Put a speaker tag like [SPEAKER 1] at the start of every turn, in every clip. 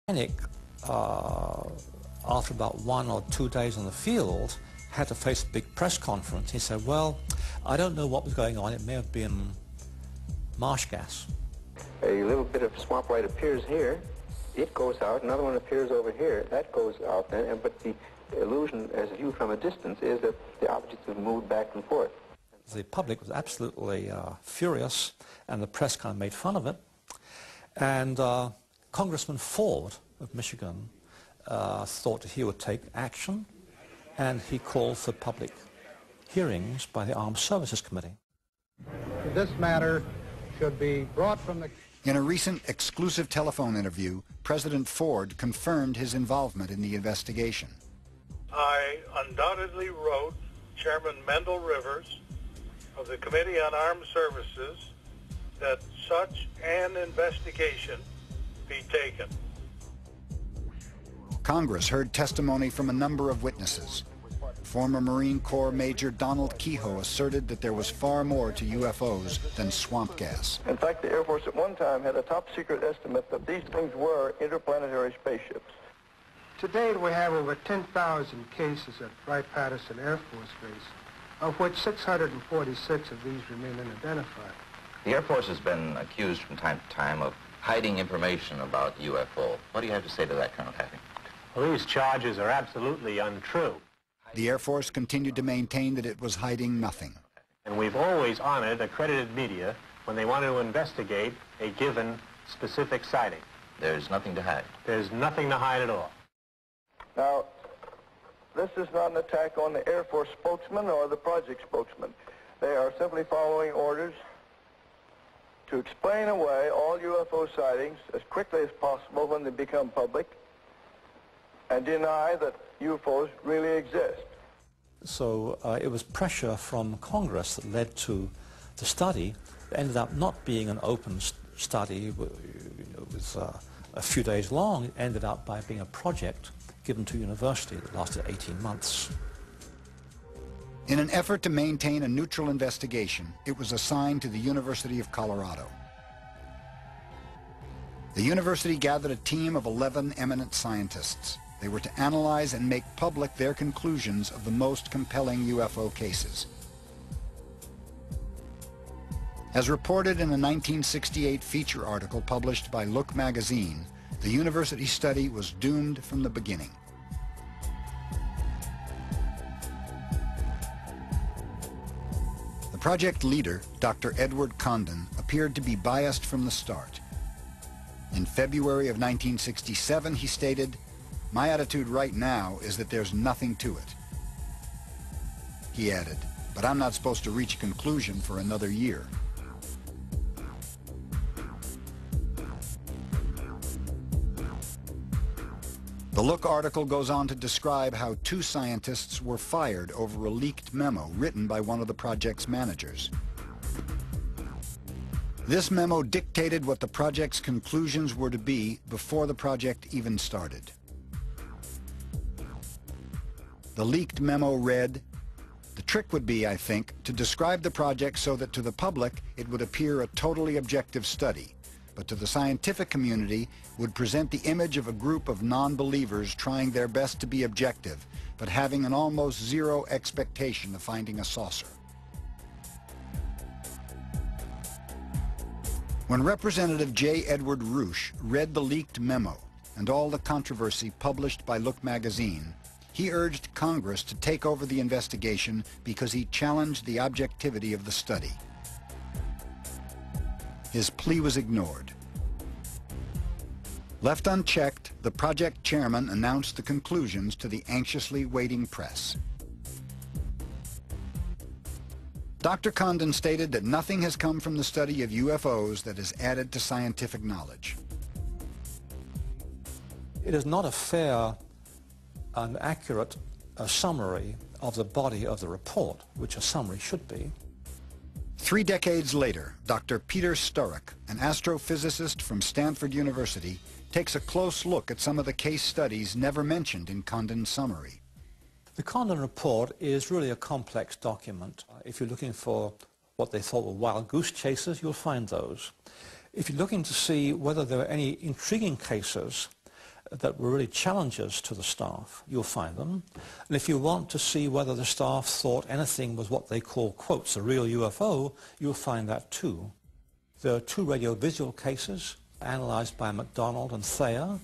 [SPEAKER 1] Mechanic, after about 1 or 2 days on the field, had to face a big press conference. He said, well, I don't know what was going on. It may have been marsh gas.
[SPEAKER 2] A little bit of swamp light appears here. It goes out. Another one appears over here. That goes out. But the illusion, as viewed from a distance, is that the objects have moved back and forth.
[SPEAKER 1] The public was absolutely furious, and the press kind of made fun of it. And Congressman Ford of Michigan thought that he would take action, and he called for public hearings by the Armed Services Committee.
[SPEAKER 3] This matter should be brought from the...
[SPEAKER 4] In a recent exclusive telephone interview, President Ford confirmed his involvement in the investigation.
[SPEAKER 5] I undoubtedly wrote Chairman Mendel Rivers of the Committee on Armed Services that such an investigation be taken.
[SPEAKER 4] Congress heard testimony from a number of witnesses. Former Marine Corps Major Donald Kehoe asserted that there was far more to UFOs than swamp gas.
[SPEAKER 6] In fact, the Air Force at one time had a top-secret estimate that these things were interplanetary spaceships.
[SPEAKER 3] To date, we have over 10,000 cases at Wright-Patterson Air Force Base, of which 646 of these remain unidentified.
[SPEAKER 7] The Air Force has been accused from time to time of hiding information about UFO. What do you have to say to that, Colonel Taffy?
[SPEAKER 8] Well, these charges are absolutely untrue.
[SPEAKER 4] The Air Force continued to maintain that it was hiding nothing.
[SPEAKER 8] And we've always honored accredited media when they wanted to investigate a given specific sighting.
[SPEAKER 7] There's nothing to hide.
[SPEAKER 8] There's nothing to hide at all.
[SPEAKER 6] Now, this is not an attack on the Air Force spokesman or the project spokesman. They are simply following orders to explain away all UFO sightings as quickly as possible when they become public and deny that UFOs really exist.
[SPEAKER 1] So it was pressure from Congress that led to the study. It ended up not being an open study. It was a few days long. It ended up by being a project given to university that lasted 18 months.
[SPEAKER 4] In an effort to maintain a neutral investigation, it was assigned to the University of Colorado. The university gathered a team of 11 eminent scientists. They were to analyze and make public their conclusions of the most compelling UFO cases. As reported in a 1968 feature article published by Look magazine, the university study was doomed from the beginning. The project leader, Dr. Edward Condon, appeared to be biased from the start. In February of 1967, he stated, "My attitude right now is that there's nothing to it." He added, "But I'm not supposed to reach a conclusion for another year." The Look article goes on to describe how 2 scientists were fired over a leaked memo written by one of the project's managers. This memo dictated what the project's conclusions were to be before the project even started. The leaked memo read, "The trick would be, I think, to describe the project so that to the public it would appear a totally objective study, but to the scientific community would present the image of a group of non-believers trying their best to be objective, but having an almost zero expectation of finding a saucer." When Representative J. Edward Roosh read the leaked memo and all the controversy published by Look magazine, he urged Congress to take over the investigation because he challenged the objectivity of the study. His plea was ignored. Left unchecked, the project chairman announced the conclusions to the anxiously waiting press. Dr. Condon stated that nothing has come from the study of UFOs that has added to scientific knowledge.
[SPEAKER 1] It is not a fair and accurate summary of the body of the report, which a summary should be.
[SPEAKER 4] 3 decades later, Dr. Peter Sturrock, an astrophysicist from Stanford University, takes a close look at some of the case studies never mentioned in Condon's summary.
[SPEAKER 1] The Condon report is really a complex document. If you're looking for what they thought were wild goose chases, you'll find those. If you're looking to see whether there are any intriguing cases, that were really challenges to the staff, you'll find them. And if you want to see whether the staff thought anything was what they call, quotes, a real UFO, you'll find that too. There are 2 radiovisual cases analyzed by MacDonald and Thayer.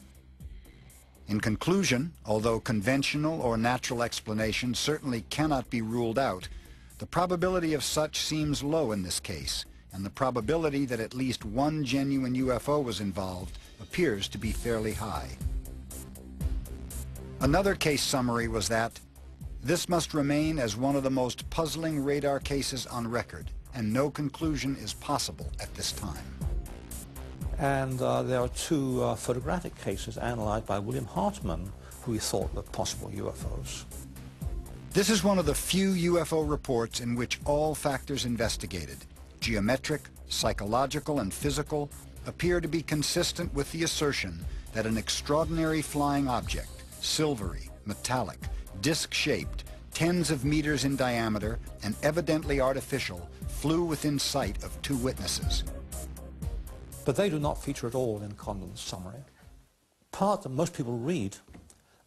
[SPEAKER 4] In conclusion, although conventional or natural explanations certainly cannot be ruled out, the probability of such seems low in this case, and the probability that at least one genuine UFO was involved appears to be fairly high. Another case summary was that this must remain as one of the most puzzling radar cases on record, and no conclusion is possible at this time.
[SPEAKER 1] And there are 2 photographic cases analyzed by William Hartman, who he thought were possible UFOs.
[SPEAKER 4] This is one of the few UFO reports in which all factors investigated, geometric, psychological, and physical, appear to be consistent with the assertion that an extraordinary flying object, silvery, metallic, disc-shaped, tens of meters in diameter, and evidently artificial, flew within sight of 2 witnesses.
[SPEAKER 1] But they do not feature at all in Condon's summary. The part that most people read,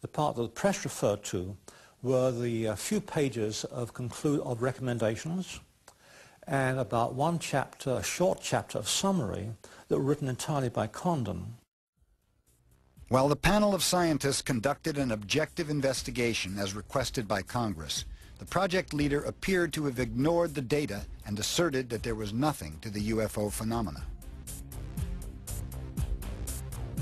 [SPEAKER 1] the part that the press referred to, were the few pages of recommendations and about 1 chapter, a short chapter of summary that were written entirely by Condon.
[SPEAKER 4] While the panel of scientists conducted an objective investigation as requested by Congress, the project leader appeared to have ignored the data and asserted that there was nothing to the UFO phenomena.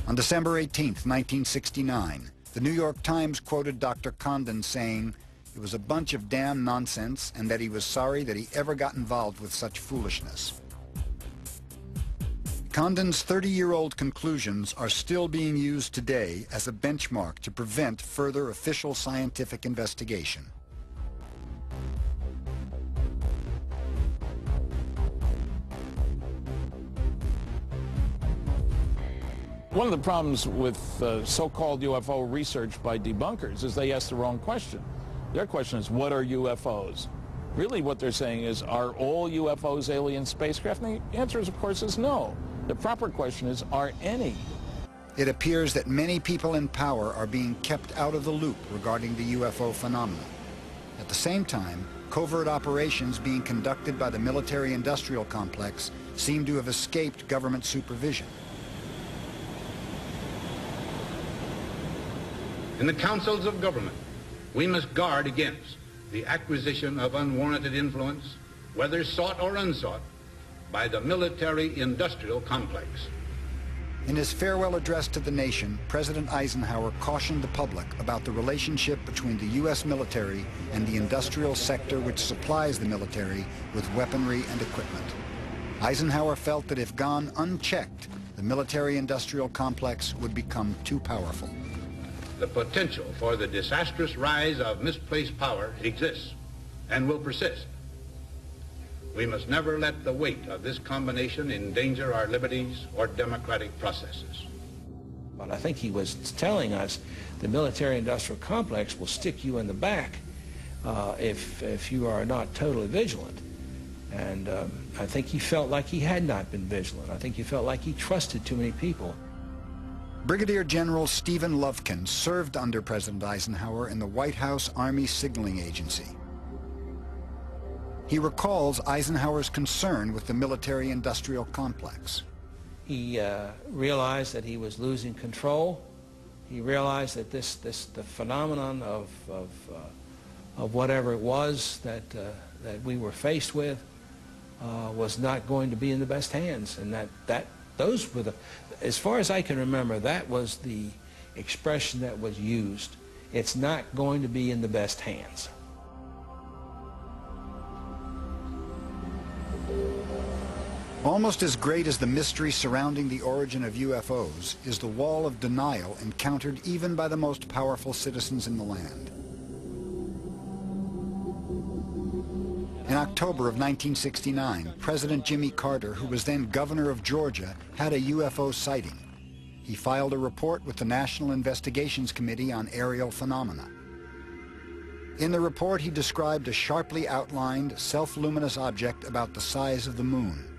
[SPEAKER 4] On December 18, 1969, the New York Times quoted Dr. Condon saying it was a bunch of damn nonsense and that he was sorry that he ever got involved with such foolishness. Condon's 30-year-old conclusions are still being used today as a benchmark to prevent further official scientific investigation.
[SPEAKER 9] One of the problems with so-called UFO research by debunkers is they ask the wrong question. Their question is, what are UFOs? Really what they're saying is, are all UFOs alien spacecraft? And the answer, of course, is no. The proper question is, are any?
[SPEAKER 4] It appears that many people in power are being kept out of the loop regarding the UFO phenomenon. At the same time, covert operations being conducted by the military-industrial complex seem to have escaped government supervision.
[SPEAKER 10] In the councils of government, we must guard against the acquisition of unwarranted influence, whether sought or unsought, by the military-industrial complex.
[SPEAKER 4] In his farewell address to the nation, President Eisenhower cautioned the public about the relationship between the U.S. military and the industrial sector which supplies the military with weaponry and equipment. Eisenhower felt that if gone unchecked, the military-industrial complex would become too powerful.
[SPEAKER 10] The potential for the disastrous rise of misplaced power exists and will persist. We must never let the weight of this combination endanger our liberties or democratic processes.
[SPEAKER 11] But I think he was telling us the military-industrial complex will stick you in the back if you are not totally vigilant. And I think he felt like he had not been vigilant. I think he felt like he trusted too many people.
[SPEAKER 4] Brigadier General Stephen Lovkin served under President Eisenhower in the White House Army Signaling Agency. He recalls Eisenhower's concern with the military-industrial complex.
[SPEAKER 11] He realized that he was losing control. He realized that the phenomenon of whatever it was that we were faced with was not going to be in the best hands, and those were as far as I can remember, that was the expression that was used. It's not going to be in the best hands.
[SPEAKER 4] Almost as great as the mystery surrounding the origin of UFOs is the wall of denial encountered even by the most powerful citizens in the land. In October of 1969, President Jimmy Carter, who was then governor of Georgia, had a UFO sighting. He filed a report with the National Investigations Committee on Aerial Phenomena. In the report, he described a sharply outlined, self-luminous object about the size of the moon.